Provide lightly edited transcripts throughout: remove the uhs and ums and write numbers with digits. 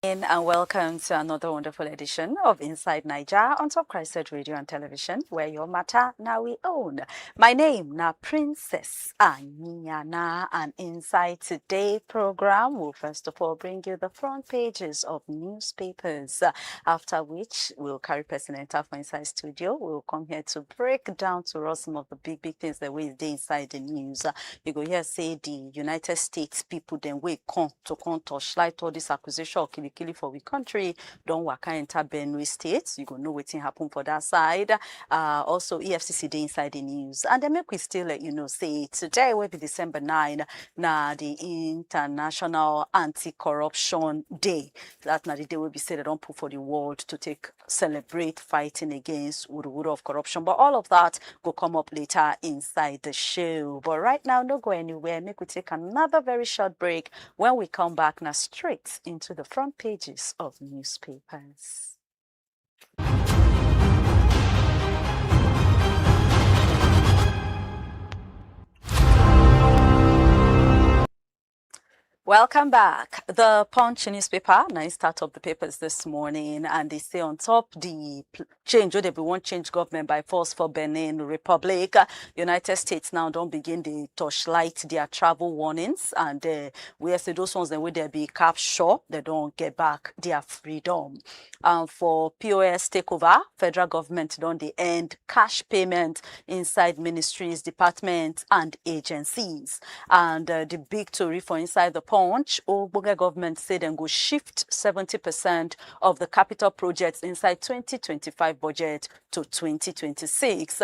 And welcome to another wonderful edition of Inside Niger on top CHRICED Radio and Television, where your matter now we own. My name na Princess Anyana, and Inside Today program will first of all bring you the front pages of newspapers, after which we'll carry person enter for Inside Studio. We'll come here to break down to us some of the big things that we dey inside the news. You go here say the United States people then we come touch light all this accusation of killing for we country. Don't waka enter Benue State. You go know wetin happen for that side. Also EFCC dey inside the news. And then make we still let you know, say today will be December 9, na the International Anti-Corruption Day. That's na the day will be said they don't put for the world to take celebrate fighting against wood of corruption. But all of that will come up later inside the show. But right now, don't go anywhere. Make we take another very short break. When we come back, now straight into the front pages of newspapers. Welcome back. The Punch newspaper, nice start of the papers this morning, and they say on top the change, they want change government by force for Benin Republic. United States now don't begin the torchlight their travel warnings, and we say those ones that will they be captured, they don't get back their freedom. For POS takeover, federal government don't they end cash payment inside ministries, departments, and agencies. And the big story for inside the Punch, Abuja government said they go shift 70% of the capital projects inside 2025 budget to 2026.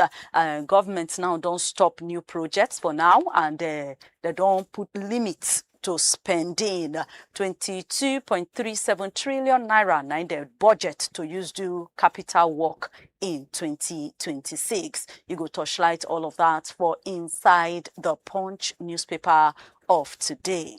Government now don't stop new projects for now, and they don't put limits to spending 22.37 trillion naira in their budget to use do capital work in 2026. You go touchlight all of that for inside the Punch newspaper of today.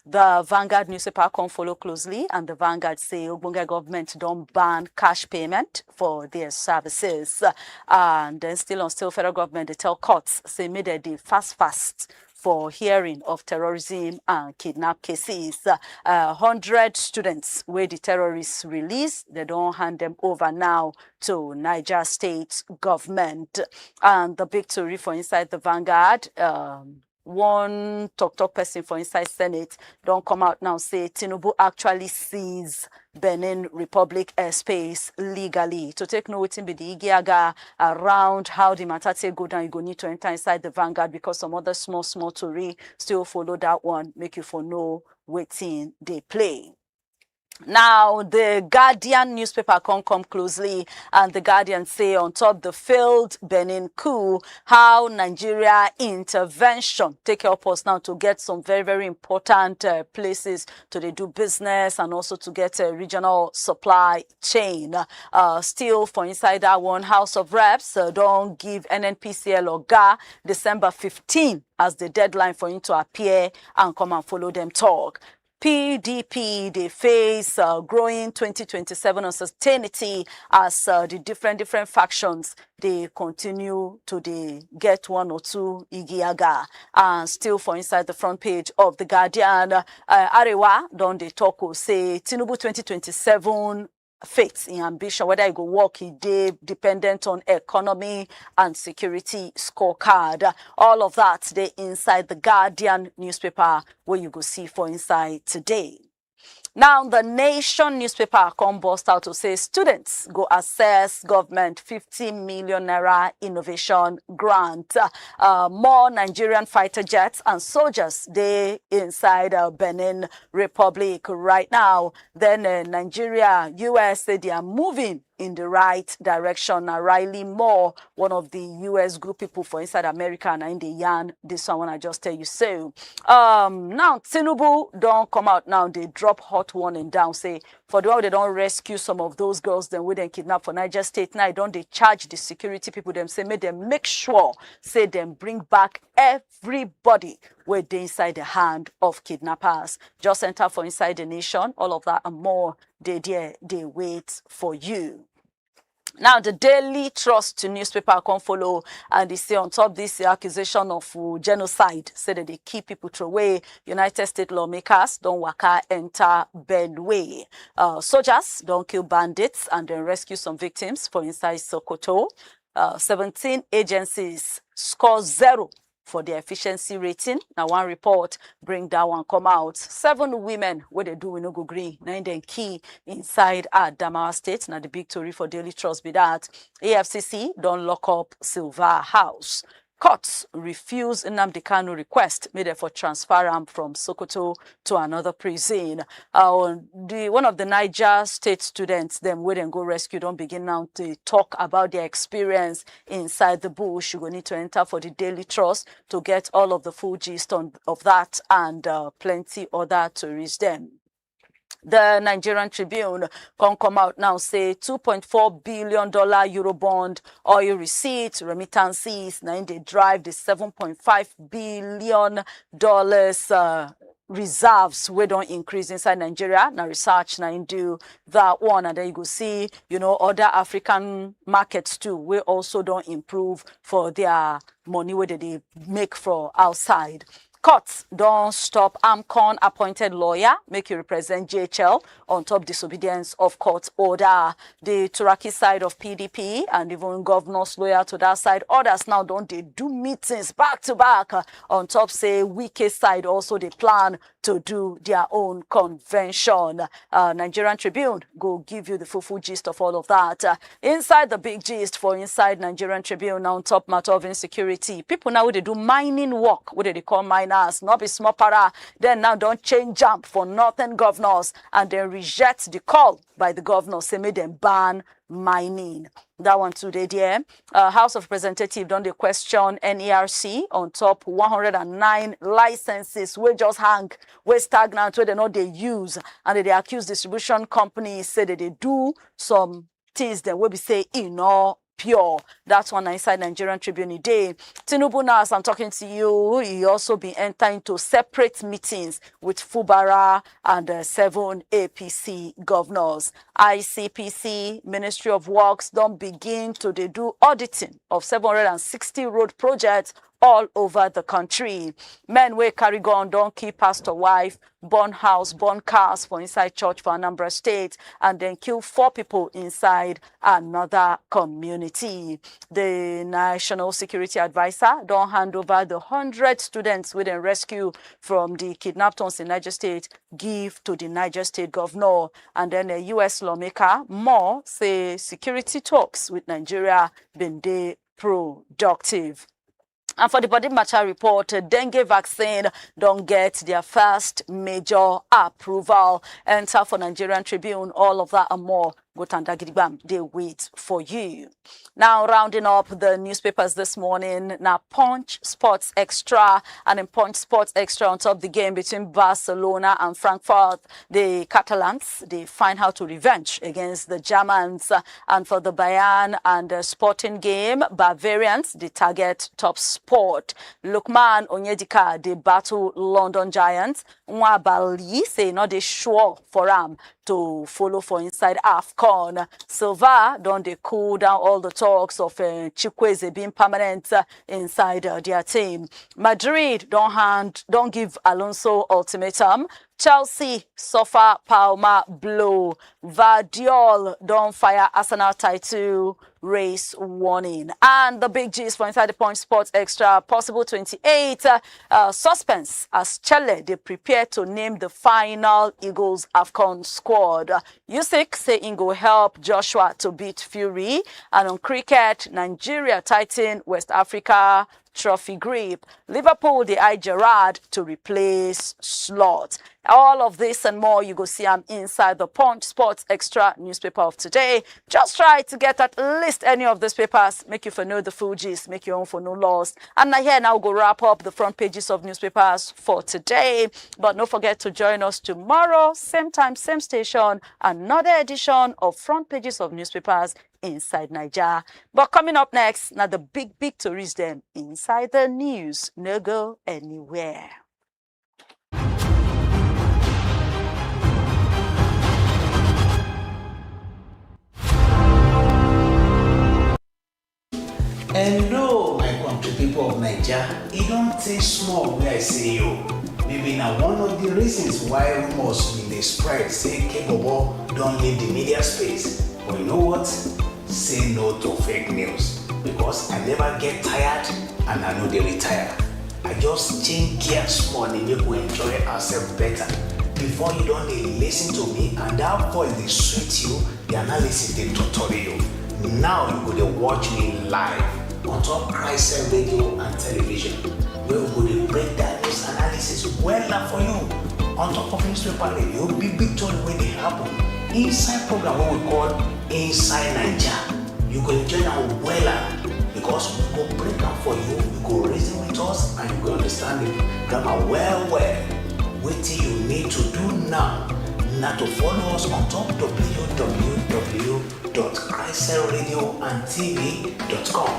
The Vanguard newspaper come follow closely, and the Vanguard say Ogbonge government don't ban cash payment for their services. And then still federal government, they tell courts, say made they fast for hearing of terrorism and kidnap cases. 100 students where the terrorists release, they don't hand them over now to Niger State government. And the big story for inside the Vanguard, one talk person for inside Senate don't come out now say Tinubu actually sees Benin Republic airspace legally. To take note, wetin be the igiaga around how the matter take go down, you go need to enter inside the Vanguard, because some other small story still follow that one, make you for know wetin they play. Now, the Guardian newspaper come closely, and the Guardian say on top the failed Benin coup, how Nigeria intervention take help us now to get some very, very important places to they do business, and also to get a regional supply chain. Still for inside that one, House of Reps don't give NNPCL or GA December 15 as the deadline for him to appear and come and follow them talk. PDP, they face growing 2027 uncertainty as the different factions, they continue to get one or two igiaga. And still for inside the front page of the Guardian, Arewa, don't they talk or say Tinubu 2027 faith in ambition, whether it go work it day dependent on economy and security scorecard. All of that they inside the Guardian newspaper, where you go see for inside today. Now, the Nation newspaper come burst out to say students go assess government 50 million naira innovation grant. More Nigerian fighter jets and soldiers, they inside Benin Republic right now. Then Nigeria, US, they are moving in the right direction. Now, Riley Moore, one of the US group people for inside America, and in the yarn, this one I just tell you so. Now, Tinubu don't come out now, they drop hot warning down, say, for the while they don't rescue some of those girls, then we then kidnap for Niger State. Now, don't they charge the security people, them say, make them make sure, say, them bring back everybody where they inside the hand of kidnappers. Just enter for Inside the Nation, all of that and more, they wait for you. Now, the Daily Trust newspaper can follow, and they say on top this accusation of genocide, say that they keep people throw away. United States lawmakers don't waka enter Benue. Soldiers don't kill bandits and then rescue some victims for inside Sokoto. 17 agencies score 0 for their efficiency rating. Now, one report bring that one come out. 7 women, what they do, we no go green. 9 then key inside Adamawa State. Now, the big story for Daily Trust be that EFCC don't lock up Sylva house. Courts refuse Nnamdi Kanu request made for transfer him from Sokoto to another prison. One of the Niger State students, them where they go rescue, don't begin now to talk about their experience inside the bush. You will need to enter for the Daily Trust to get all of the full gist of that and plenty other to reach them. The Nigerian Tribune can come out now, say $2.4 billion Eurobond, oil receipts, remittances. Now they drive the $7.5 billion reserves we don't increase inside Nigeria. Now research now do that one, and then you go see, other African markets too, we also don't improve for their money where they make for outside. Courts don't stop AMCON appointed lawyer, make you represent JHL on top disobedience of court order. The Turaki side of PDP and even governor's lawyer to that side. Others now don't they do meetings back to back on top, say, Wike side also they plan to do their own convention. Nigerian Tribune go give you the full gist of all of that. Inside the big gist for inside Nigerian Tribune now on top matter of insecurity. People now they do mining work, what they call miners, not be small para. Then now don't change jump for northern governors and then reject the call by the governor, say make them ban mining. That one today there. House of Representatives don't they question NERC on top 109 licenses we just hang, we stagnant, where they know they use, and they accuse distribution companies, say that they do some things that will be say pure. That's one inside Nigerian Tribune day. Tinubu now, as I'm talking to you, he also been entering into separate meetings with Fubara and 7 APC governors. ICPC, Ministry of Works, don't begin to do auditing of 760 road projects all over the country. Men wey carry gun don't keep pastor wife, burn house, burn cars for inside church for Anambra State, and then kill 4 people inside another community. The National Security Advisor don't hand over the 100 students with a rescue from the kidnapped ones in Niger State, give to the Niger State governor. And then a U.S. lawmaker, more say security talks with Nigeria been they productive. And for the body matter report, dengue vaccine don't get their first major approval. Enter for Nigerian Tribune, all of that and more. They wait for you. Now, rounding up the newspapers this morning, now Punch Sports Extra, and in Punch Sports Extra on top of the game between Barcelona and Frankfurt, the Catalans, they find how to revenge against the Germans. And for the Bayern and the Sporting game, Bavarians, the target top sport. Lukman Onyedika, they battle London Giants. Nwabali, say not they sure for them to follow for inside AFCON. Sylva don't they cool down all the talks of CHRICED being permanent inside their team. Madrid don't give Alonso ultimatum. Chelsea suffer Palma blow. Vardiol don't fire Arsenal title race warning. And the big G's for inside the Punch Sports Extra, possible 28 suspense as Chile they prepare to name the final Eagles AFCON squad. Usyk say he go help Joshua to beat Fury. And on cricket, Nigeria tighten West Africa trophy grip. Liverpool, the eye Gerrard to replace Slot. All of this and more, you go see them inside the Punch Sports Extra newspaper of today. Just try to get at least any of these papers. Make you for know the full gist, make your own for no loss. And now go wrap up the front pages of newspapers for today. But don't forget to join us tomorrow, same time, same station, another edition of front pages of newspapers inside Niger. But coming up next, now the big stories them inside the news. No go anywhere. Naija, e don take small wey I say yo. Maybe na one of the reasons why rumors bin dey spread say Kebobo don leave the media space. But you know what? Say no to fake news because I never get tired and I no dey retire. I just change gear small dey make we enjoy ourselves better. Before you don dey lis ten to me and that voice dey sweet you, the analysis dey totori you. Now you go dey watch me live on top CHRICED radio and television, where we go dey break down news analysis wella for you. On top of newspaper radio, big story wey dey happen inside program wey we call Inside Naija. You go enjoy am wella because we go break am for you, you go reason with us and you go understand the grammar well. Wetin you need to do now na to follow us on top www.cricedradiotv.com,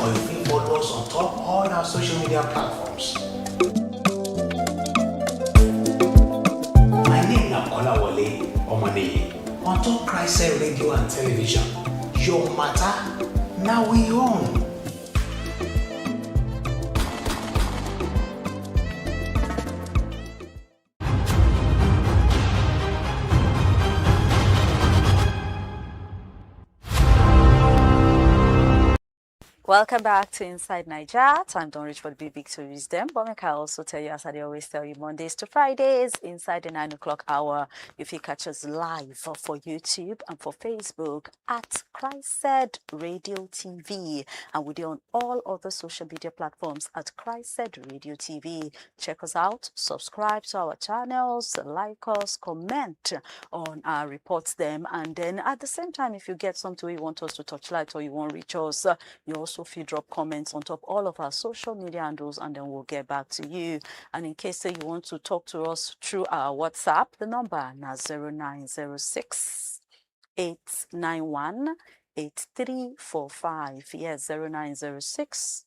or you can follow us on top all our social media platforms. My name na Kolawole Omoniyi. On top CHRICED radio and television, your matter na we own. Welcome back to Inside Niger. Time don't reach for the big stories them, but I can also tell you, as I always tell you, Mondays to Fridays, inside the 9 o'clock hour, if you catch us live for YouTube and for Facebook at CHRICED Radio TV, and we're on all other social media platforms at CHRICED Radio TV. Check us out, subscribe to our channels, like us, comment on our reports them, and then at the same time, if you get something you want us to touchlight or you want to reach us, you also feel drop comments on top all of our social media handles, and then we'll get back to you. And in case you want to talk to us through our WhatsApp, the number is 0906 891 8345. Yes, 0906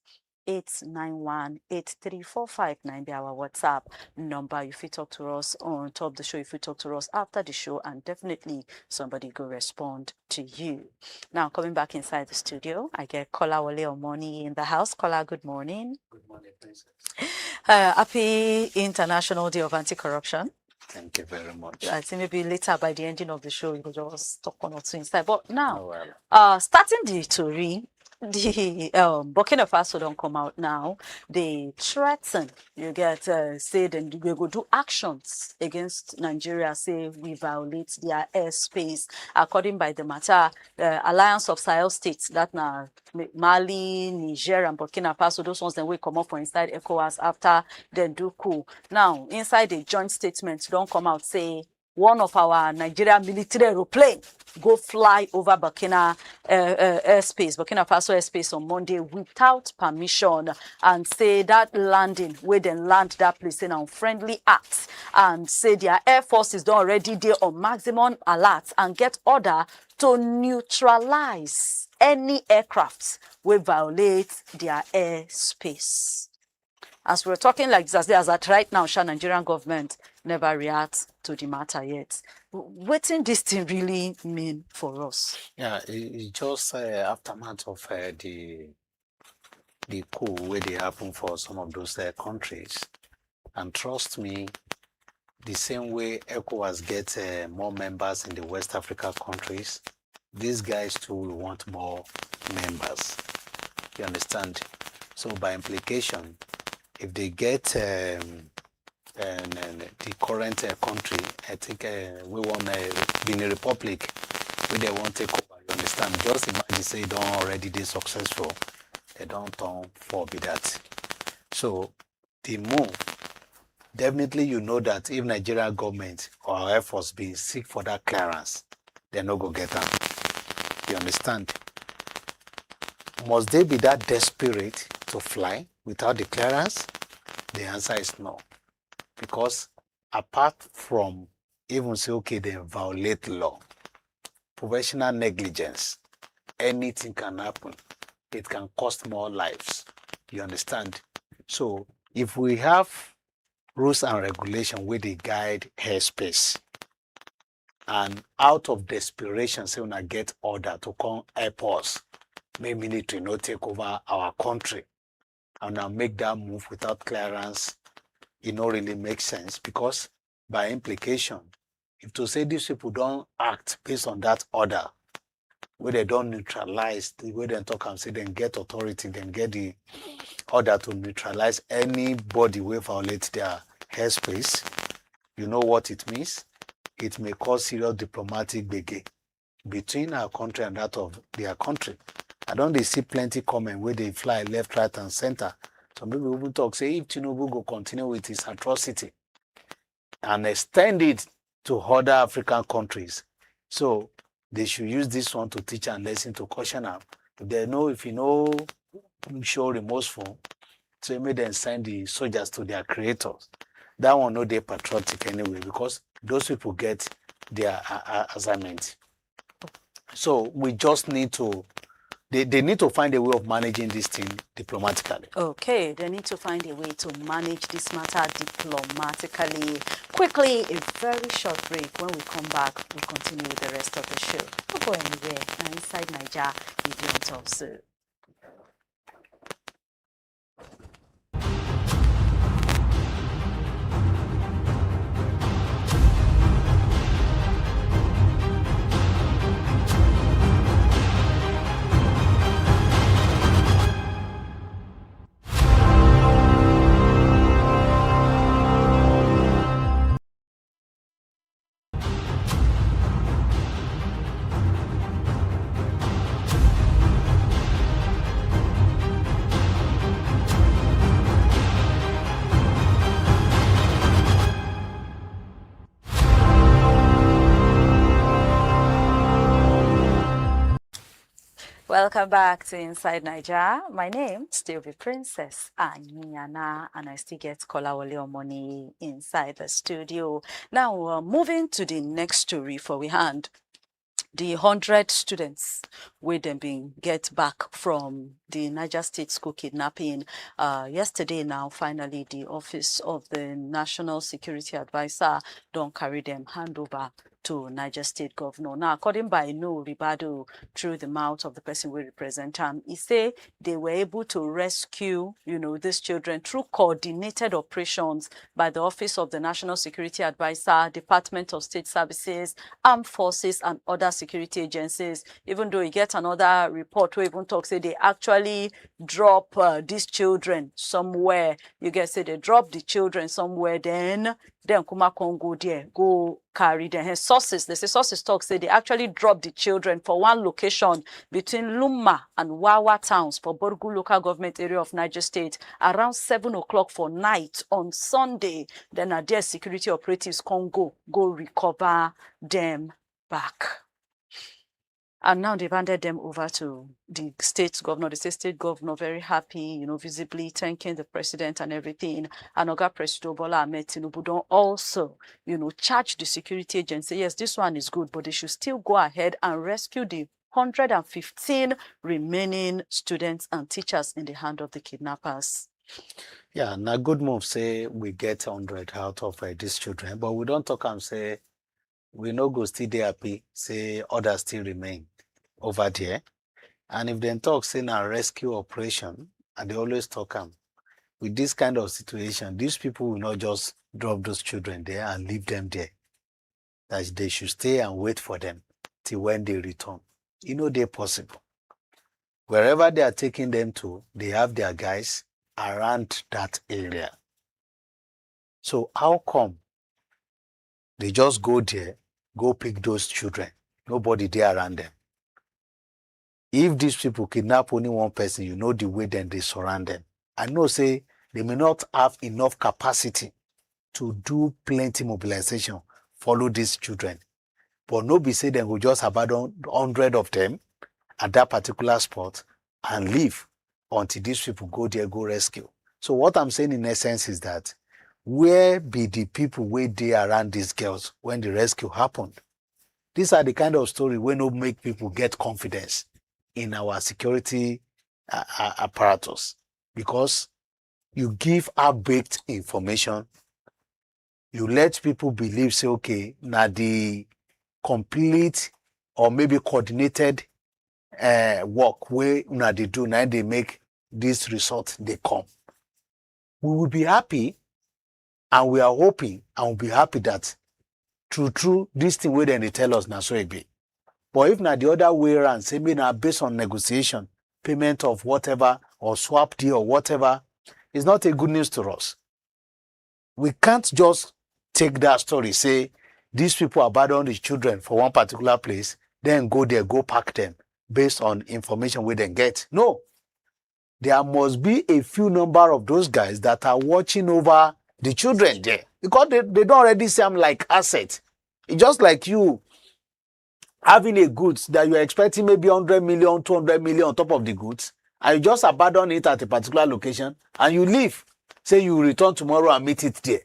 891 8345 be our WhatsApp number. If you talk to us on top of the show, if you talk to us after the show, and definitely somebody go respond to you. Now, coming back inside the studio, I get Kolawole Omoniyi in the house. Kola, good morning. Good morning, Princess. Happy International Day of Anti-Corruption. Thank you very much. I think maybe later by the ending of the show, you could just talk one or two inside. But now, Oh, well. starting the story, the Burkina Faso don't come out now. They threaten, you get, say, then we go do actions against Nigeria, say we violate their airspace. According by the matter, Alliance of Sahel States, that now Mali, Niger, and Burkina Faso, those ones then will come up for inside ECOWAS after then do coup. Now, inside the joint statement, don't come out, say, one of our Nigerian military aeroplane go fly over Burkina airspace, Burkina Faso airspace on Monday without permission, and say that landing, where they land that place in unfriendly acts, and say their air forces don't already there on maximum alert and get order to neutralize any aircrafts will violate their airspace. As we're talking like this, as at right now, Nigerian government never reacts to the matter yet. What does this thing really mean for us? Yeah, it's just aftermath of the coup where they happen for some of those countries. And trust me, the same way ECOWAS gets more members in the West Africa countries, these guys too will want more members. You understand? So by implication, if they get the current country, I think we want Benin Republic, where they want to take over. You understand? Just imagine say they don't already be successful, they don't turn for be that. So the move, definitely you know that if Nigerian government or our Air Force be seek for that clearance, they're not gonna get them. You understand? Must they be that desperate to fly without the clearance? The answer is no. Because apart from even say, okay, they violate law, professional negligence, anything can happen. It can cost more lives. You understand? So if we have rules and regulation where they guide airspace, and out of desperation, say when I get order to come help us, may military not take over our country, and now make that move without clearance, it not really makes sense, because by implication, if to say these people don't act based on that order, where they don't neutralize, the way they talk and say then get authority, then get the order to neutralize anybody who violate their airspace, you know what it means? It may cause serious diplomatic gbege between our country and that of their country. I don't see plenty comment where they fly left, right, and center. Some people will talk, say, if Tinubu go continue with his atrocity and extend it to other African countries, so they should use this one to teach and lesson to caution them. If you know, show remorseful, so you made them send the soldiers to their creators. That one, no, they're patriotic anyway, because those people get their assignment. So we just need to, they need to find a way of managing this thing diplomatically. Okay, they need to find a way to manage this matter diplomatically. Quickly, a very short break. When we come back, we'll continue with the rest of the show. Don't go anywhere. Now, inside Niger, if you want also. Welcome back to Inside Niger. My name still be Princess Anyana, and I still get Kolawole Omoni inside the studio. Now, moving to the next story for we hand. The 100 students with them being get back from the Niger State school kidnapping. Yesterday now, finally, the Office of the National Security Advisor don't carry them handover to Niger State Governor. Now, according by No Ribado, through the mouth of the person we represent him, he say they were able to rescue, these children through coordinated operations by the Office of the National Security Advisor, Department of State Services, Armed Forces, and other security agencies. Even though you get another report where even talk say they actually drop these children somewhere. You get say they drop the children somewhere, then Kuma Congo there go carry them. His sources, they say sources talk say they actually dropped the children for one location between Lumma and Wawa towns for Borgu local government area of Niger State around 7 o'clock for night on Sunday. Then their security operatives go recover them back. And now they've handed them over to the state governor. The state governor very happy, visibly thanking the president and everything. And Oga President Bola Tinubu don't also, charge the security agency. Yes, this one is good, but they should still go ahead and rescue the 115 remaining students and teachers in the hand of the kidnappers. Yeah, now good move say we get 100 out of these children, but we don't talk and say we no go still dey happy, say others still remain over there. And if they talk say na rescue operation, and they always talk with this kind of situation, these people will not just drop those children there and leave them there. That they should stay and wait for them till when they return. They're possible. Wherever they are taking them to, they have their guys around that area. So how come they just go there, go pick those children? Nobody there around them. If these people kidnap only one person, the way then they surround them. I know say they may not have enough capacity to do plenty mobilization, follow these children. But nobody say they will just abandon 100 of them at that particular spot and leave until these people go there, go rescue. So what I'm saying in essence is that where be the people where they around these girls when the rescue happened? These are the kind of story where no make people get confidence in our security apparatus, because you give outbreak information, you let people believe, say, okay, now the complete or maybe coordinated work where now they do, now they make this result they come. We will be happy, and we are hoping, and we'll be happy that true, this thing where they tell us now so it be. But if not the other way around, say me now based on negotiation, payment of whatever, or swap deal or whatever, it's not a good news to us. We can't just take that story, say these people abandon the children for one particular place, then go there, go pack them based on information we then get. No. There must be a few number of those guys that are watching over the children there, because they don't already see them like assets. It's just like you having a goods that you're expecting maybe 100 million, 200 million on top of the goods, and you just abandon it at a particular location and you leave. Say you return tomorrow and meet it there.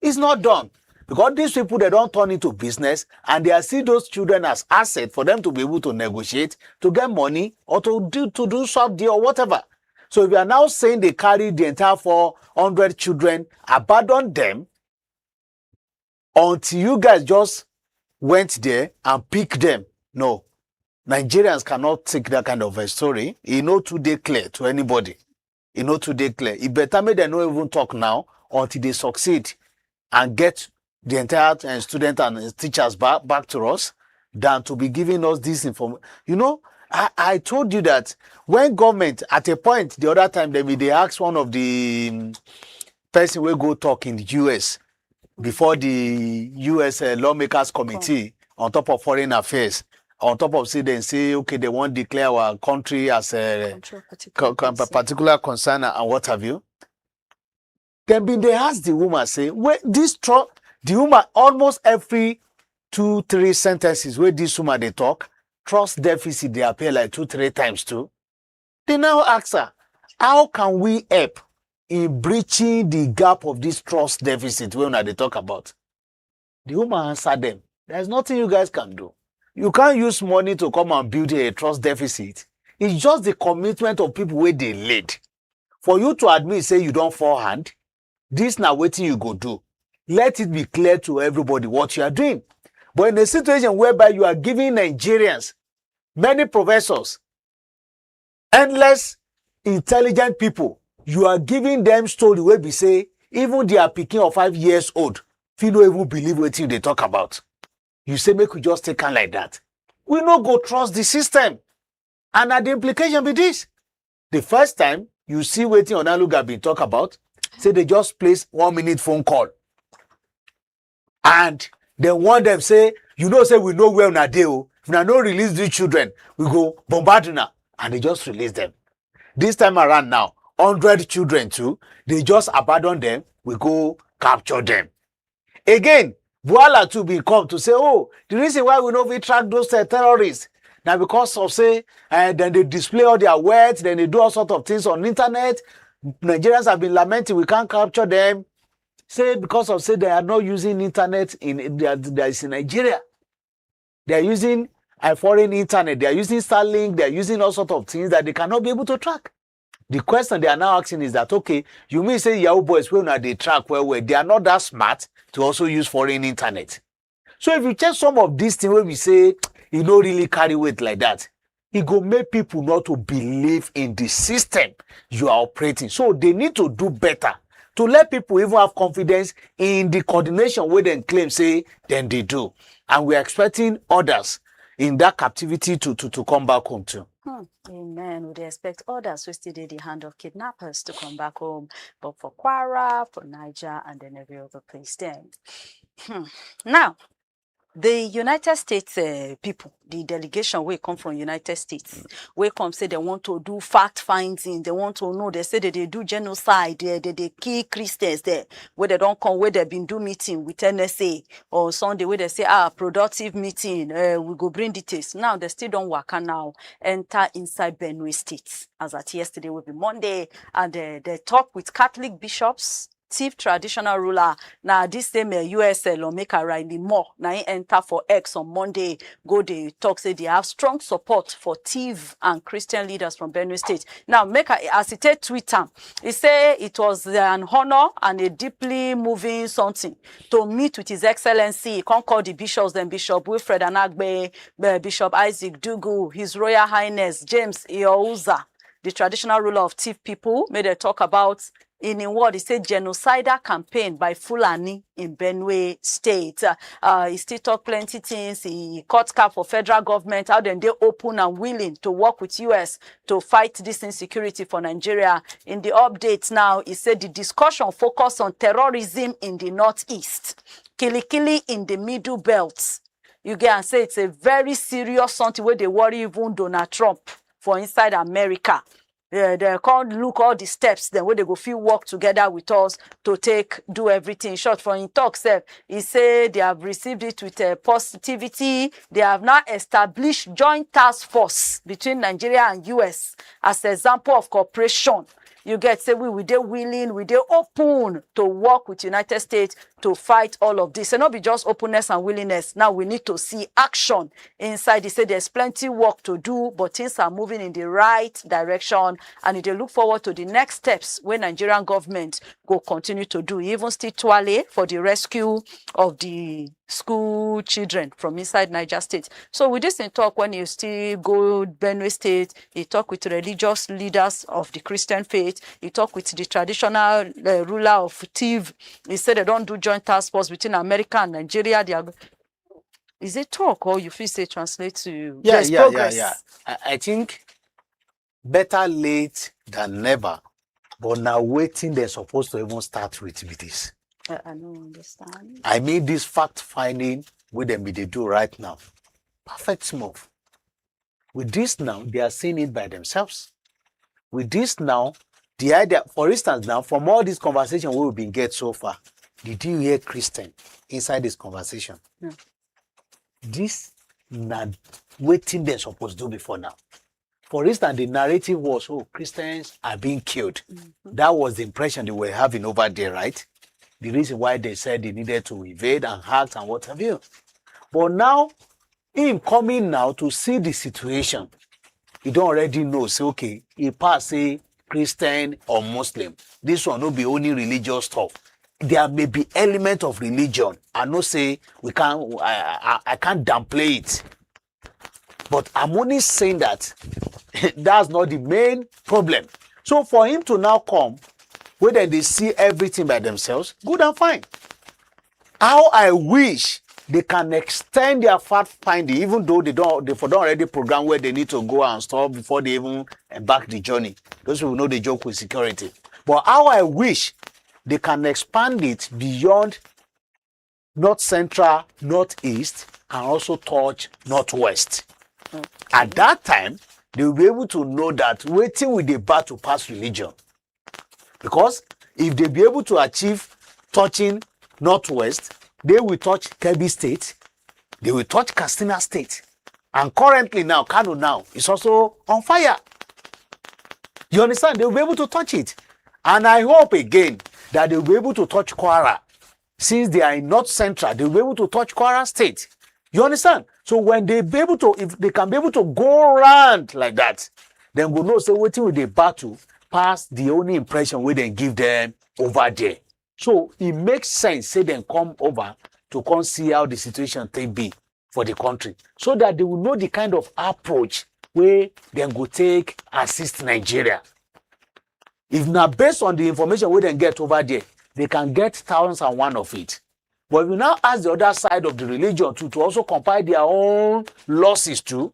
It's not done. Because these people, they don't turn into business, and they see those children as assets for them to be able to negotiate, to get money, or to do swap deal or whatever. So if you are now saying they carry the entire 400 children, abandon them until you guys just went there and picked them. No. Nigerians cannot take that kind of a story. It not today clear to anybody. It not today clear. It better make them not even talk now until they succeed and get the entire student and teachers back to us than to be giving us this information. You know, I told you that when government, at a point the other time, they asked one of the person will go talk in the US before the US lawmakers committee on top of foreign affairs, on top of say, okay, they won't declare our country as a particular concern and what have you. Then they asked the woman, say, where this the woman, almost every 2-3 sentences where this woman they talk, trust deficit they appear like 2-3 times too. They now ask her, how can we help in breaching the gap of this trust deficit when they talk about? The woman answered them, there's nothing you guys can do. You can't use money to come and build a trust deficit. It's just the commitment of people where they lead. For you to admit, say you don't forehand, this now wetin you go do. Let it be clear to everybody what you are doing. But in a situation whereby you are giving Nigerians, many professors, endless intelligent people, you are giving them story where we say, even they are picking of 5 years old, if you don't even believe what they talk about. You say, make we just take on like that. We no go trust the system. And the implication be this. The first time you see wetin Onaluga been talk about, say they just place 1 minute phone call. And then one them say, you know, say we know where una dey o. If una no release these children, we go bombard una. And they just release them. This time around now, 100 children too, they just abandon them, we go capture them. Again, Bola too be come to say, oh, the reason why we know we track those terrorists, now because of say, then they display all their words, then they do all sorts of things on internet. Nigerians have been lamenting we can't capture them. Say because of say they are not using internet in Nigeria. They are using a foreign internet. They are using Starlink. They are using all sorts of things that they cannot be able to track. The question they are now asking is that, okay, you may say Yahoo boys will not they track well, they are not that smart to also use foreign internet. So if you check some of these things where we say you don't really carry weight like that, it go make people not to believe in the system you are operating. So they need to do better to let people even have confidence in the coordination where they claim say then they do. And we are expecting others in that captivity to come back home too. Amen. Would expect others who still did the hand of kidnappers to come back home, but for Kwara, for Niger, and then every other place then. Now, the United States people, the delegation will come from United States, will come say they want to do fact finding, they want to know, they say that they do genocide, they kill Christians there, where they don't come, where they've been do meeting with NSA or Sunday, where they say, productive meeting, we go bring details. Now they still don't work now, enter inside Benue State. As at yesterday will be Monday, and they talk with Catholic bishops, chief traditional ruler. Now this same US lawmaker Riley Moore now he enter for X on Monday. Go they talk say they have strong support for TIV and Christian leaders from Benue State. Now make as it take Twitter, he say it was an honor and a deeply moving something to meet with His Excellency. He can't call the bishops, then Bishop Wilfred Anagbe, Bishop Isaac Dugu, His Royal Highness James Iouza, the traditional ruler of Tiv people, made a talk about in what he said genocidal campaign by Fulani in Benue State. He still talk plenty things. He cut cap for federal government, how then they open and willing to work with US to fight this insecurity for Nigeria. In the updates now, he said the discussion focused on terrorism in the northeast, Kilikili in the middle belt. You get and say it's a very serious something where they worry even Donald Trump for inside America. They can't look all the steps then where they go feel work together with us to do everything. In short, for in talk, he said they have received it with positivity. They have now established joint task force between Nigeria and US as an example of cooperation. You get say we dey willing, we dey open to work with United States to fight all of this. And not be just openness and willingness. Now we need to see action inside. They say there's plenty work to do, but things are moving in the right direction. And they look forward to the next steps when Nigerian government go continue to do. Even still Tuale for the rescue of the school children from inside Niger State. So with this in talk, when you still go Benue State, you talk with religious leaders of the Christian faith, you talk with the traditional ruler of Tiv. He said they don't do joint task force between America and Nigeria. They are, is it talk or you feel say translate to progress? I think better late than never. But now waiting they're supposed to even start with this. I don't understand. I mean this fact finding with them they do right now. Perfect move. With this now, they are seeing it by themselves. With this now, the idea, for instance, now from all this conversation we've been get so far, did you hear Christian inside this conversation? No. This not waiting they're supposed to do before now. For instance, the narrative was, oh, Christians are being killed. Mm-hmm. That was the impression they were having over there, right? The reason why they said they needed to evade and act and what have you. But now, him coming now to see the situation, he don't already know, say, okay, he pass, say, Christian or Muslim. This one will be only religious stuff. There may be element of religion. I know say, I can't downplay it. But I'm only saying that that's not the main problem. So for him to now come, whether they see everything by themselves, good and fine. How I wish they can extend their fact finding, even though they don't already program where they need to go and stop before they even embark the journey. Those people know they joke with security. But how I wish they can expand it beyond North Central, Northeast, and also touch Northwest. Okay. At that time, they will be able to know that waiting with the battle pass religion. Because if they be able to achieve touching Northwest, they will touch Kebbi State, they will touch Katsina State. And currently now, Kano now is also on fire. You understand? They will be able to touch it. And I hope again that they will be able to touch Kwara. Since they are in North Central, they will be able to touch Kwara State. You understand? So when they be able to, if they can be able to go around like that, then we'll know, say, waiting with the battle, pass the only impression we then give them over there. So it makes sense, say, them come over to come see how the situation take be for the country. So that they will know the kind of approach where they go take assist Nigeria. If not based on the information we then get over there, they can get 1,001 of it. But if you now ask the other side of the religion to also compile their own losses too,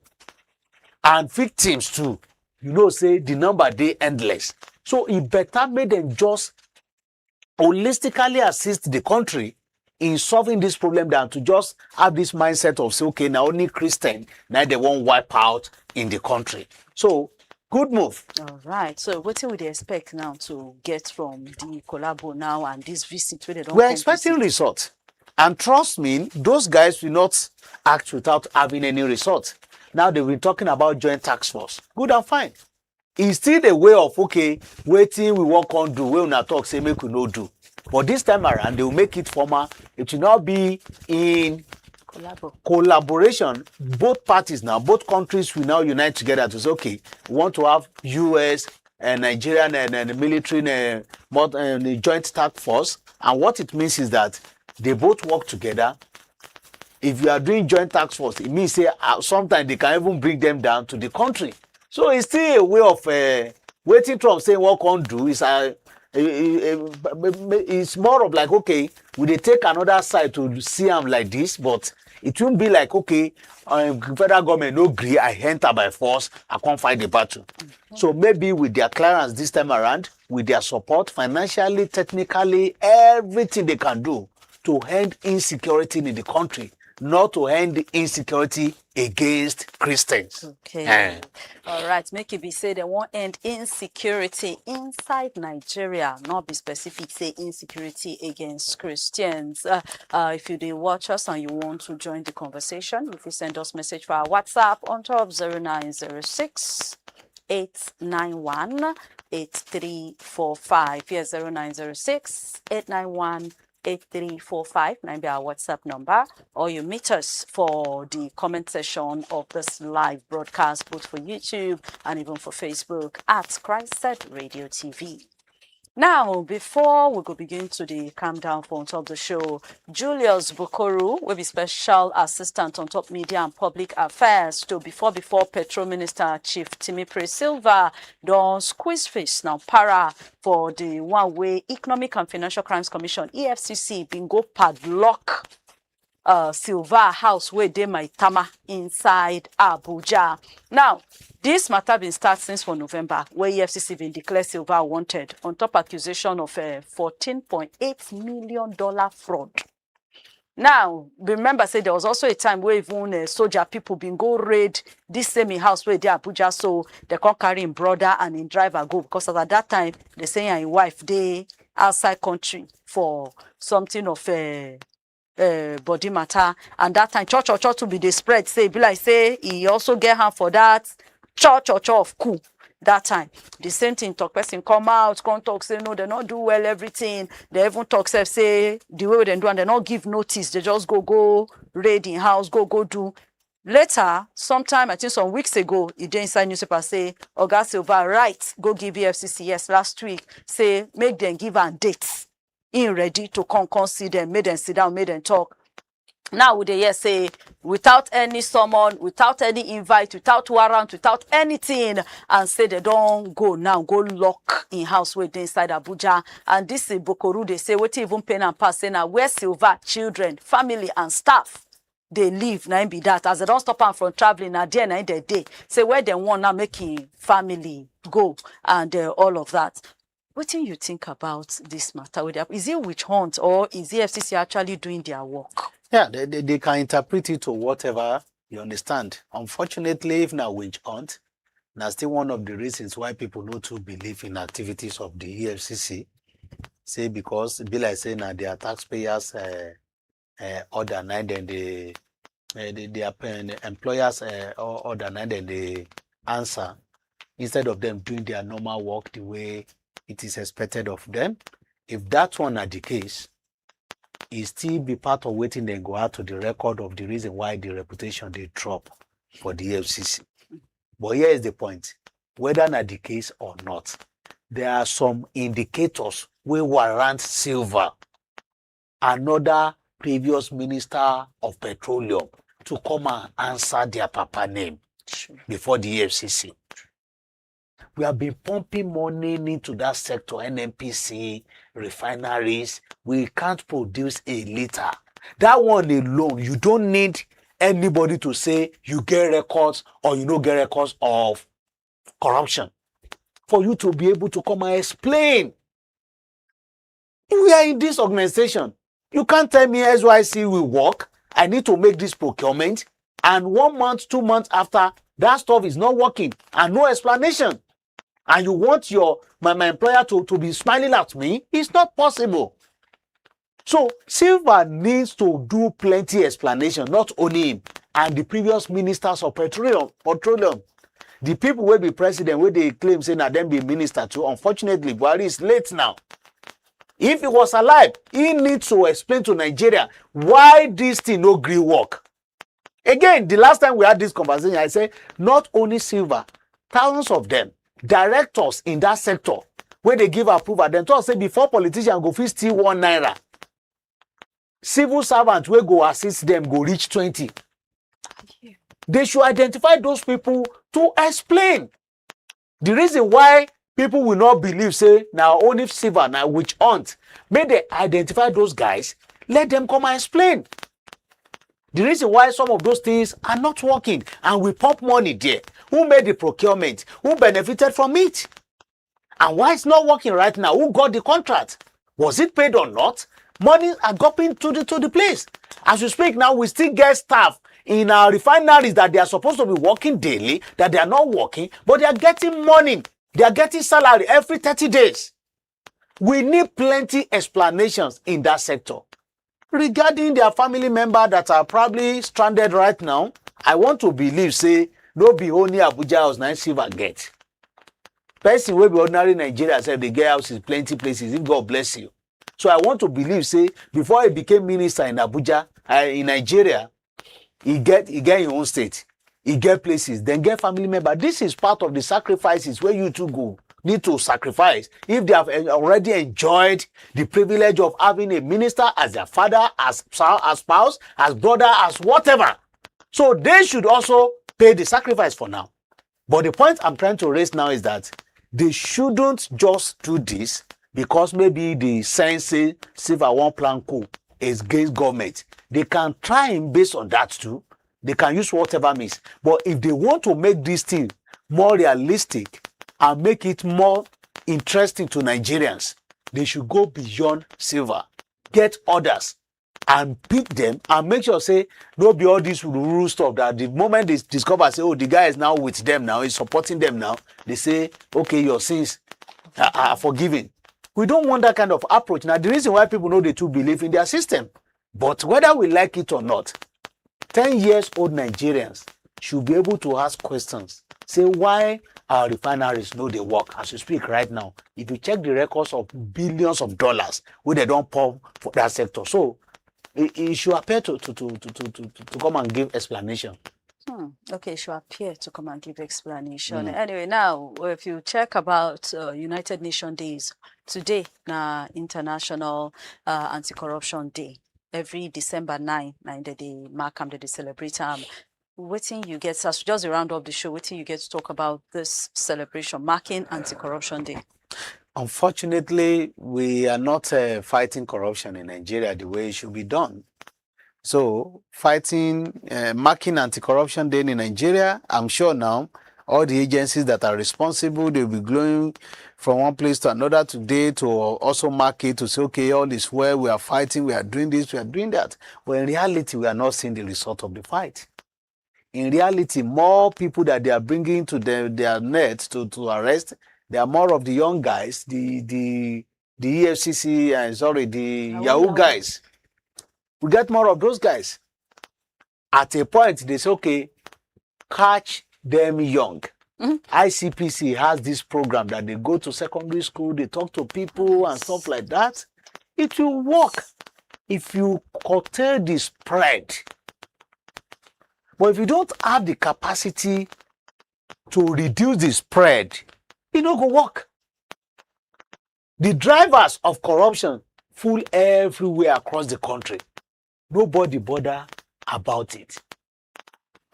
and victims too, you know, say the number they endless. So it better make them just holistically assist the country in solving this problem than to just have this mindset of say, okay, now only Christian, now they won't wipe out in the country. So good move. All right. So what would they expect now to get from the collabo now and this visit? We're expecting results. And trust me, those guys will not act without having any result. Now they've been talking about joint task force. Good and fine. It's still a way of, okay, waiting, we work on do, we will not talk, say, make we no do. But this time around, they will make it formal. It will not be in collaboration. Both parties now, both countries will now unite together to say, okay, we want to have US and Nigerian and the military joint task force. And what it means is that they both work together. If you are doing joint task force, it means say sometimes they can even bring them down to the country. So it's still a way of Wetin Trump say what can't do is it's more of like, okay, we dey take another side to see am like this, but it won't be like, okay, federal government no gree, I enter by force, I can't fight the battle. So maybe with their clearance this time around, with their support, financially, technically, everything they can do to end insecurity in the country, not to end the insecurity against Christians. Okay. All right. Make it be say they won't end insecurity inside Nigeria, not be specific, say insecurity against Christians. If you did watch us and you want to join the conversation, if you send us message for our WhatsApp on top 0906 891 8345. Yes, 0906 891 8345, be our WhatsApp number, or you meet us for the comment section of this live broadcast, both for YouTube and even for Facebook at CHRICED Radio TV. Now, before we go begin to the calm down for on top of the show, Julius Bukoru will be special assistant on top media and public affairs to before Petrol Minister Chief Timipre Sylva don squeeze face now para for the one way Economic and Financial Crimes Commission EFCC been go padlock Sylva house where they might tama inside Abuja. Now, this matter been start since for November, where EFCC been declared Sylva wanted on top accusation of a $14.8 million fraud. Now, remember, say there was also a time where even soldier people been go raid this same house where they Abuja, so they can't carry him brother and him driver go, because at that time they say his wife they outside country for something of a body matter, and that time church to be the spread, say be like say he also get hand for that church of coup. That time the same thing, talk person come out, come talk, say no, they not do well everything. They even talk say the way they do, and they not give notice, they just go raid in house, go do. Later, sometime I think some weeks ago, he did inside newspaper say Oga Sylva right go give EFCC, yes, last week, say make them give am dates in ready to come see them, make them sit down, make them talk. Now would they say without any summon, without any invite, without warrant, without anything, and say they don't go now, go lock in house where they inside Abuja. And this is Bokoru, they say what even pen and pass, say now where Sylva children, family and staff they live, now be that as they don't stop them from traveling, now there now they say where they want now making family go and all of that. What do you think about this matter? Is it witch hunt, or is the FCC actually doing their work? Yeah, they can interpret it to whatever you understand. Unfortunately, if now witch hunt, that's still one of the reasons why people not to believe in activities of the EFCC. Say because be like saying that they are taxpayers order nine, then the employers order nine, then they answer instead of them doing their normal work the way it is expected of them. If that one are the case, it still be part of waiting then go out to the record of the reason why the reputation they drop for the FCC. But here is the point. Whether not the case or not, there are some indicators where warrant Sylva, another previous minister of petroleum, to come and answer their papa name before the FCC. We have been pumping money into that sector, NNPC, refineries. We can't produce a liter. That one alone, you don't need anybody to say you get records or you don't get records of corruption for you to be able to come and explain. We are in this organization. You can't tell me SYC will work. I need to make this procurement. And 1 month, 2 months after, that stuff is not working and no explanation. And you want my employer to be smiling at me? It's not possible. So Sylva needs to do plenty explanation, not only him and the previous ministers of petroleum. The people will be president, where they claim saying that them be minister too. Unfortunately, Buhari is late now. If he was alive, he needs to explain to Nigeria why this thing no green work. Again, the last time we had this conversation, I said not only Sylva, thousands of them, directors in that sector, where they give approval, then to say before politicians go fit steal 1 naira, civil servants will go assist them go reach 20. They should identify those people to explain the reason why People will not believe, say, now only Sylva, now witch hunt. May they identify those guys, let them come and explain. The reason why some of those things are not working, and we pump money there. Who made the procurement? Who benefited from it? And why it's not working right now? Who got the contract? Was it paid or not? Money are going to the place. As we speak now, we still get staff in our refineries that they are supposed to be working daily, that they are not working, but they are getting money. They are getting salary every 30 days. We need plenty explanations in that sector. Regarding their family members that are probably stranded right now, I want to believe, say, no be only Abuja or Niger State get. Person will be ordinary Nigeria, say they get houses plenty places, if God bless you. So I want to believe, say, before he became minister in Abuja, in Nigeria, he get your own state, he get places, then get family member. This is part of the sacrifices where you two go. Need to sacrifice if they have already enjoyed the privilege of having a minister as their father, as spouse, as brother, as whatever. So they should also pay the sacrifice for now. But the point I'm trying to raise now is that they shouldn't just do this because maybe the sense say Sylva one plan coup is against government. They can try and based on that too. They can use whatever means. But if they want to make this thing more realistic and make it more interesting to Nigerians, they should go beyond Sylva, get others, and pick them and make sure, say, no be all this rule stuff that the moment they discover, say, oh, the guy is now with them now, he's supporting them now, they say, okay, your sins are forgiven. We don't want that kind of approach. Now, the reason why people know they too believe in their system, but whether we like it or not, 10 years old Nigerians should be able to ask questions. Say, why our refineries know they work as we speak right now? If you check the records of billions of dollars where they don't pump for that sector, so it should appear to come and give explanation. Okay, should appear to come and give explanation. Anyway, now if you check about United Nations Days, today na International Anti-Corruption Day. Every December 9, they mark them, they celebrate them. Wetin you get, as just to round up the show, wetin you get to talk about this celebration marking Anti-Corruption Day? Unfortunately, we are not fighting corruption in Nigeria the way it should be done. So, marking Anti-Corruption Day in Nigeria, I'm sure now all the agencies that are responsible, they'll be going from one place to another today to also mark it to say, okay, all is well, we are fighting, we are doing this, we are doing that. But in reality, we are not seeing the result of the fight. In reality, more people that they are bringing to their net to arrest, there are more of the young guys, the EFCC, the Yahoo guys. We get more of those guys. At a point, they say, okay, catch them young. ICPC has this program that they go to secondary school, they talk to people and stuff like that. It will work if you curtail the spread. But if you don't have the capacity to reduce the spread, it no go work. The drivers of corruption full everywhere across the country. Nobody bother about it.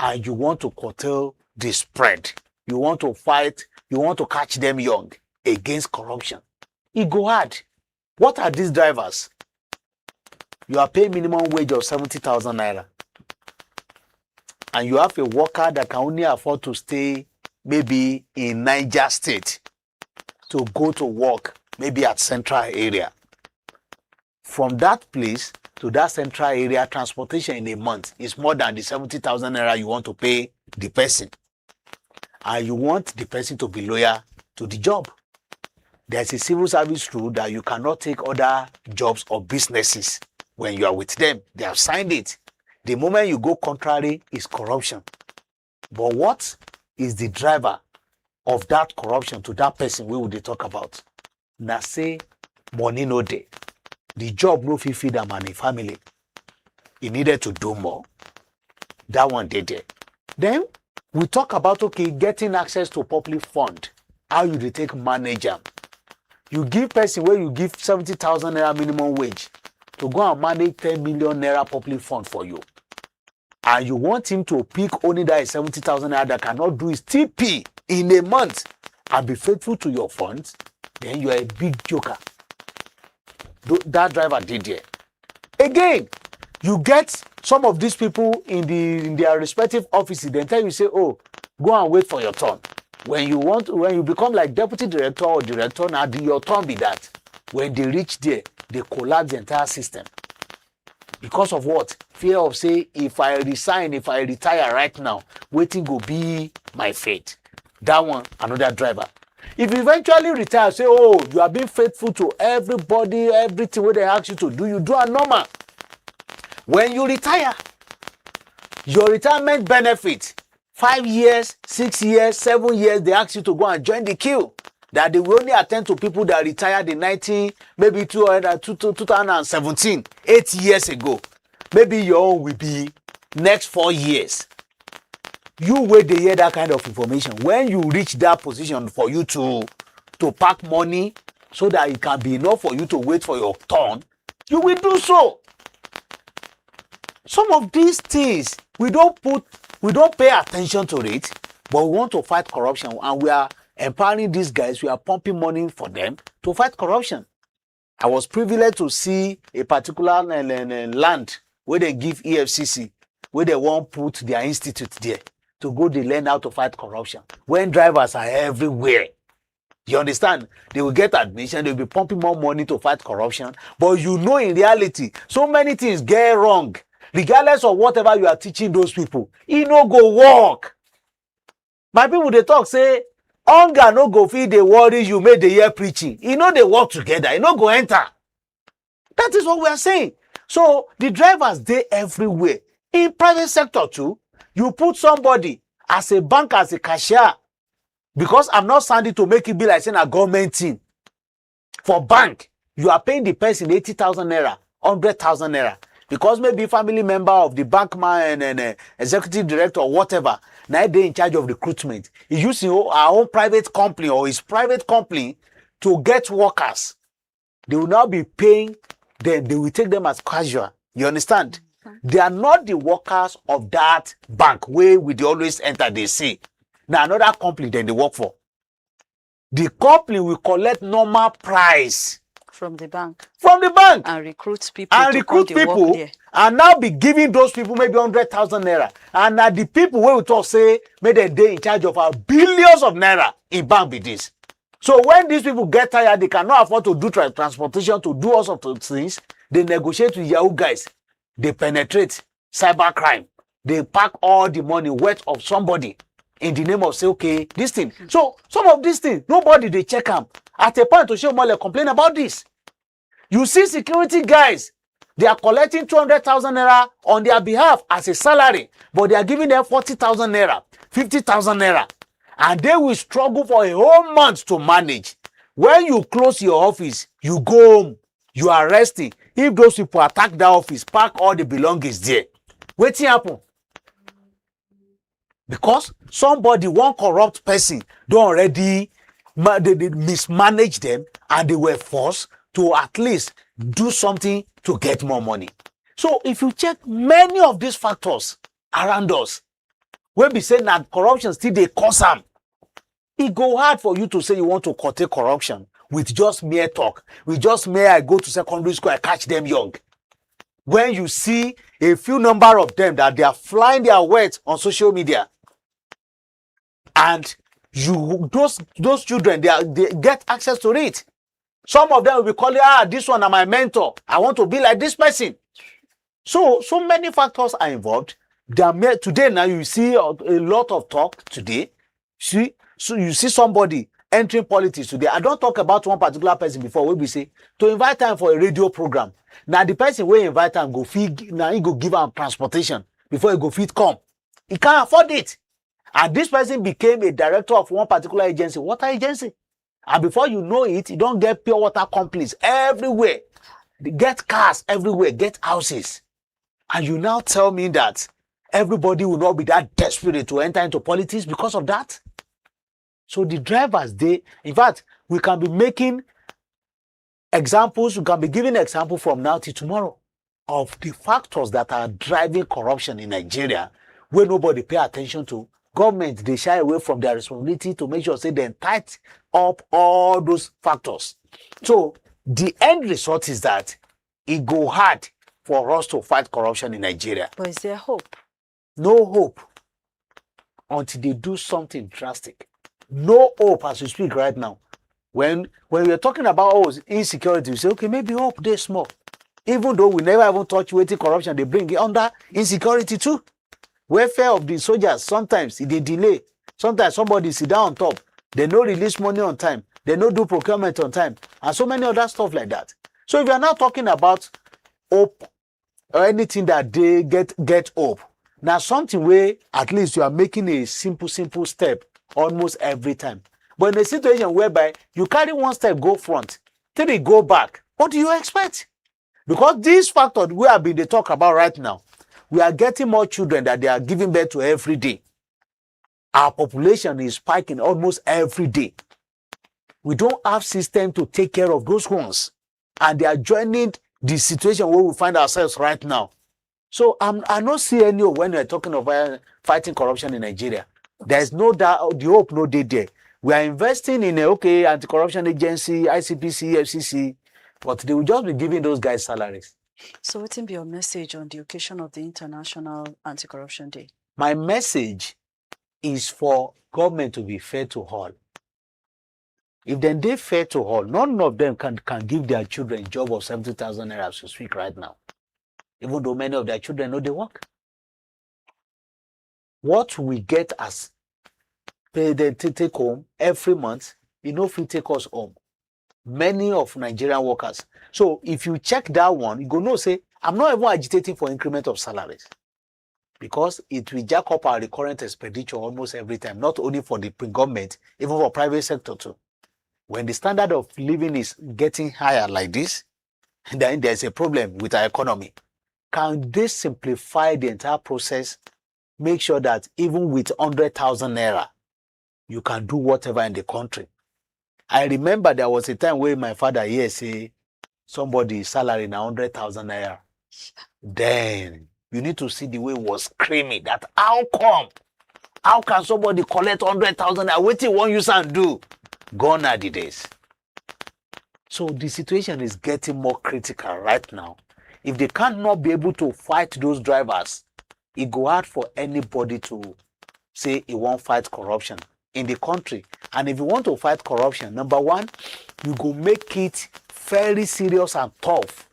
And you want to curtail the spread. You want to fight, you want to catch them young against corruption. It go hard. What are these drivers? You are paying minimum wage of 70,000 naira. And you have a worker that can only afford to stay maybe in Niger State to go to work maybe at central area. From that place to that central area, transportation in a month is more than the 70,000 naira you want to pay the person. And you want the person to be loyal to the job. There's a civil service rule that you cannot take other jobs or businesses when you are with them. They have signed it. The moment you go contrary is corruption. But what is the driver of that corruption to that person we would they talk about? Now say money no day. The job no fit feed them and a family. He needed to do more. That one they did. Then we talk about, okay, getting access to public fund. How you they take manage them. You give person where you give 70,000 naira minimum wage to go and manage 10 million naira public fund for you. And you want him to pick only that 70,000 naira that cannot do his TP in a month and be faithful to your funds, then you are a big joker. That driver did there. Again, you get some of these people in their respective offices, then tell you, say, oh, go and wait for your turn. When you become like deputy director or director, now your turn be that. When they reach there, they collapse the entire system. Because of what? Fear of, say, if I resign, if I retire right now, wetin go be my fate. That one, another driver. If you eventually retire, say, oh, you are being faithful to everybody, everything what they ask you to do, you do a normal. When you retire, your retirement benefit, 5 years, 6 years, 7 years, they ask you to go and join the queue. That they will only attend to people that retired in 2017, 8 years ago. Maybe your own will be next 4 years. You wait to hear that kind of information. When you reach that position for you to pack money so that it can be enough for you to wait for your turn, you will do so. Some of these things, we don't pay attention to it, but we want to fight corruption, and we are empowering these guys. We are pumping money for them to fight corruption. I was privileged to see a particular land where they give EFCC, where they won't put their institute there to go to learn how to fight corruption. When drivers are everywhere, you understand? They will get admission, they will be pumping more money to fight corruption. But you know, in reality, so many things get wrong. Regardless of whatever you are teaching those people, it no go work. My people, they talk, say, hunger no go feed the worry you made the year preaching. You know they work together, you know go enter. That is what we are saying. So the drivers, they everywhere. In private sector too, you put somebody as a bank, as a cashier, because I'm not standing to make it be like saying a government thing. For bank, you are paying the person 80,000 naira, 100,000 naira. Because maybe family member of the bank man and executive director or whatever, now they're in charge of recruitment. He's using our own private company or his private company to get workers. They will now be paying them. They will take them as casual. You understand? They are not the workers of that bank where we always enter, they say. Now another company then they work for. The company will collect normal price from the bank. From the bank. And recruit people. And recruit people. And now be giving those people maybe 100,000 naira. And now the people where we talk say, maybe they in charge of our billions of naira in bank with this. So when these people get tired, they cannot afford to do transportation, to do all sorts of things. They negotiate with Yahoo guys. They penetrate cybercrime. They pack all the money worth of somebody in the name of say, okay, this thing. So some of these things, nobody they check them. At a point to show more complain about this. You see security guys, they are collecting 200,000 naira on their behalf as a salary, but they are giving them 40,000 naira, 50,000 naira. And they will struggle for a whole month to manage. When you close your office, you go home, you are resting. If those people attack that office, pack all the belongings there. Wetin happen? Because somebody, one corrupt person, don't already they mismanage them and they were forced to at least do something to get more money. So if you check many of these factors around us, when we say that corruption still they cause them, it go hard for you to say you want to curtail corruption with just mere talk. With just mere I go to secondary school, I catch them young. When you see a few number of them that they are flying their words on social media, and those children, they get access to it. Some of them will be calling, this one is my mentor. I want to be like this person. So many factors are involved. Today now you see a lot of talk today. So you see somebody entering politics today. I don't talk about one particular person before where we say to invite them for a radio program. Now the person will invite them go feed, now he go give them transportation before he go feed come. He can't afford it. And this person became a director of one particular agency, water agency. And before you know it, you don't get pure water companies everywhere. They get cars everywhere, get houses. And you now tell me that everybody will not be that desperate to enter into politics because of that? So the drivers, in fact, we can be making examples, we can be giving examples from now till tomorrow of the factors that are driving corruption in Nigeria where nobody pay attention to government, they shy away from their responsibility to make sure say they tight up all those factors. So the end result is that it go hard for us to fight corruption in Nigeria. But is there hope? No hope until they do something drastic. No hope as we speak right now. When we're talking about insecurity, we say, okay, maybe hope they small. Even though we never even touch wetin corruption, they bring it under insecurity too. Welfare of the soldiers, sometimes they delay. Sometimes somebody sit down on top. They no release money on time. They no do procurement on time. And so many other stuff like that. So if you're not talking about hope or anything that they get hope, now something where at least you are making a simple step almost every time. But in a situation whereby you carry one step, go front, then you go back, what do you expect? Because these factors we have been they talk about right now, we are getting more children that they are giving birth to every day. Our population is spiking almost every day. We don't have system to take care of those ones. And they are joining the situation where we find ourselves right now. So I don't see any when we're talking about fighting corruption in Nigeria. There's no doubt, the hope no day there. We are investing in anti-corruption agency, ICPC, EFCC, but they will just be giving those guys salaries. So what will be your message on the occasion of the International Anti-Corruption Day? My message is for government to be fair to all. If they fair to all, none of them can give their children a job of 70,000 naira to speak right now. Even though many of their children know they work. What we get as pay them to take home every month, if you take us home. Many of Nigerian workers. So if you check that one, you go no say, I'm not even agitating for increment of salaries. Because it will jack up our recurrent expenditure almost every time, not only for the government, even for private sector too. When the standard of living is getting higher like this, then there's a problem with our economy. Can they simplify the entire process? Make sure that even with 100,000 naira, you can do whatever in the country. I remember there was a time where my father here say somebody's salary now 100,000 naira. Then you need to see the way he was screaming that how come? How can somebody collect 100,000 naira? What do you want you to do? Gone are the days. So the situation is getting more critical right now. If they cannot be able to fight those drivers, it go hard for anybody to say he won't fight corruption in the country. And if you want to fight corruption, number one, you go make it very serious and tough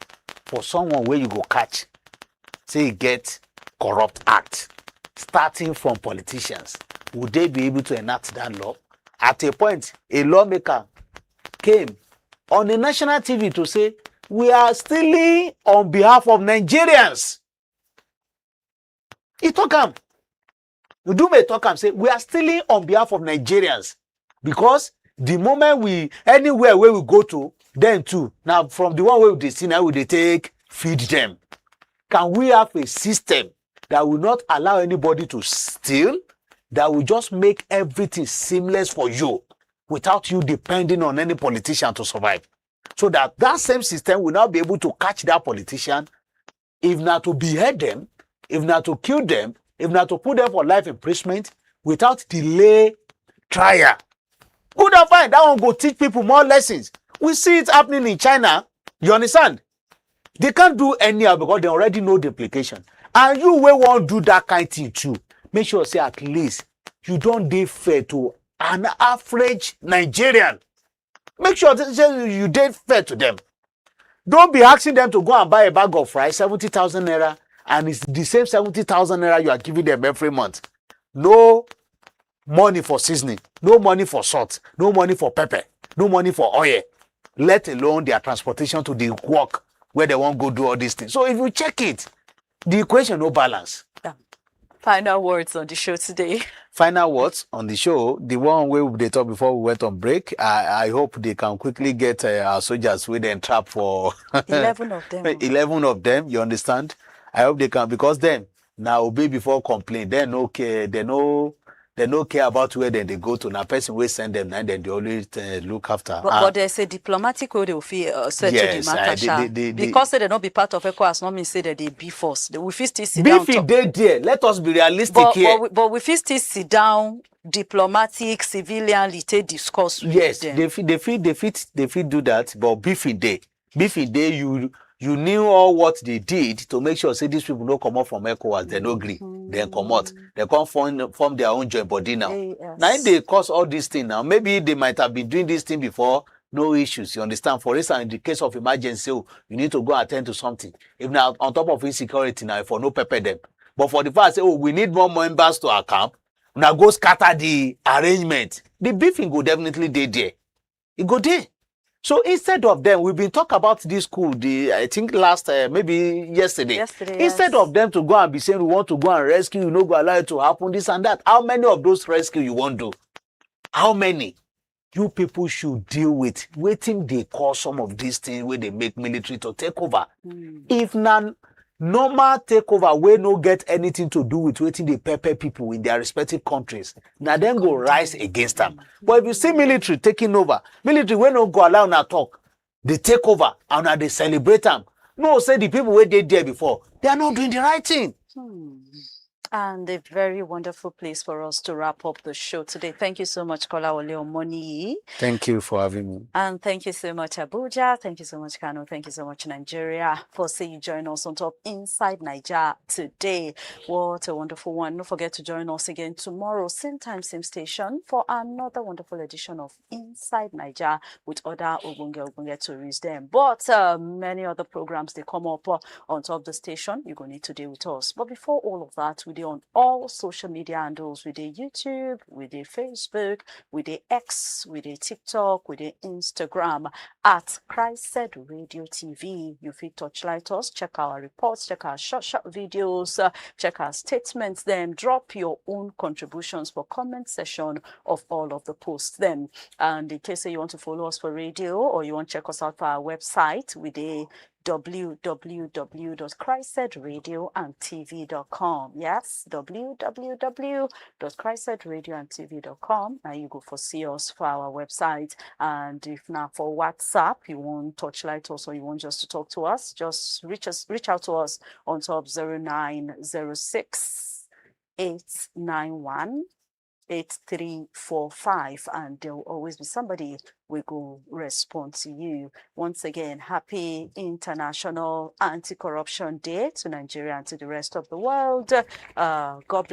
for someone where you go catch. Say you get corrupt act, starting from politicians. Would they be able to enact that law? At a point, a lawmaker came on the national TV to say, we are stealing on behalf of Nigerians. He talk him. You do me talk him, say, we are stealing on behalf of Nigerians. Because the moment anywhere where we go to, then too, now from the one where they see now, we they take, feed them. Can we have a system that will not allow anybody to steal, that will just make everything seamless for you without you depending on any politician to survive? So that same system will now be able to catch that politician, if not to behead them, if not to kill them, if not to put them for life imprisonment without delay trial. Good and fine, that one go teach people more lessons. We see it happening in China. You understand? They can't do anyhow because they already know the implication. And you will want to do that kind of thing too. Make sure say at least you don't dey fair to an average Nigerian. Make sure that you dey fair to them. Don't be asking them to go and buy a bag of rice, 70,000 naira, and it's the same 70,000 naira you are giving them every month. No money for seasoning, no money for salt, no money for pepper, no money for oil, let alone their transportation to the work where they won't go do all these things. So if you check it, the equation no balance. Yeah. Final words on the show today. Final words on the show, the one where they talked before we went on break. I hope they can quickly get our soldiers with them trap for 11 of them. 11 of them, you understand? I hope they can, because then now obey before complain. Then okay, they know they don't care about where they go to. Now, person will send them, and then they always look after. But there's a diplomatic way they will settle the matter, because they not be part of ECOWAS, not mean say that they be forced. We fit still sit down. Beef they there. Let us be realistic here. But we fit still sit down, diplomatic, civilian, take discuss with yes, them. they fit do that. But beef in day, you knew all what they did to make sure say these people don't come out from ECOWAS. They no agree. They come out. They can't form their own joint body now. Yes. Now they cause all these things now. Maybe they might have been doing this thing before. No issues, you understand? For instance, in the case of emergency, you need to go attend to something. If now on top of insecurity now, for no pepper them. But for the fact say, we need more members to our camp, now go scatter the arrangement. The beefing go definitely there. It go there. So instead of them, we've been talking about this school, I think last, maybe yesterday. Instead of them to go and be saying, we want to go and rescue, you know, go allow it to happen, this and that. How many of those rescue you want to do? How many? You people should deal with wetin they call some of these things where they make military to take over. If none normal takeover wey no get anything to do with wetin dey pepper people in their respective countries, na dem go rise against them. But if you see military taking over, military wey no go allow una talk, they take over and they celebrate them. No, say the people wey dey there before, they are not doing the right thing. And a very wonderful place for us to wrap up the show today. Thank you so much, Kola Ole Omoni. Thank you for having me. And thank you so much, Abuja. Thank you so much, Kano. Thank you so much, Nigeria, for saying you join us on top Inside Niger today. What a wonderful one. Don't forget to join us again tomorrow, same time, same station, for another wonderful edition of Inside Niger with other Ogbonge tourists them. But many other programs, they come up on top of the station. You're going to need to deal with us. But before all of that, we on all social media handles. We did YouTube, we did Facebook, we did X, we did TikTok, we did Instagram at CHRICED Radio TV. You fit touchlight us, check our reports, check our short videos, check our statements, then drop your own contributions for comment section of all of the posts then. And in case you want to follow us for radio or you want to check us out for our website, we did www.CHRICEDradioandtv.com. Yes, www.CHRICEDradioandtv.com. Now you go for see us for our website. And if not for WhatsApp, you want touchlight us or you want just to talk to us, just reach out to us on top 0906 891 8345, and there will always be somebody we go respond to you. Once again, happy International Anti-Corruption Day to Nigeria and to the rest of the world. God bless.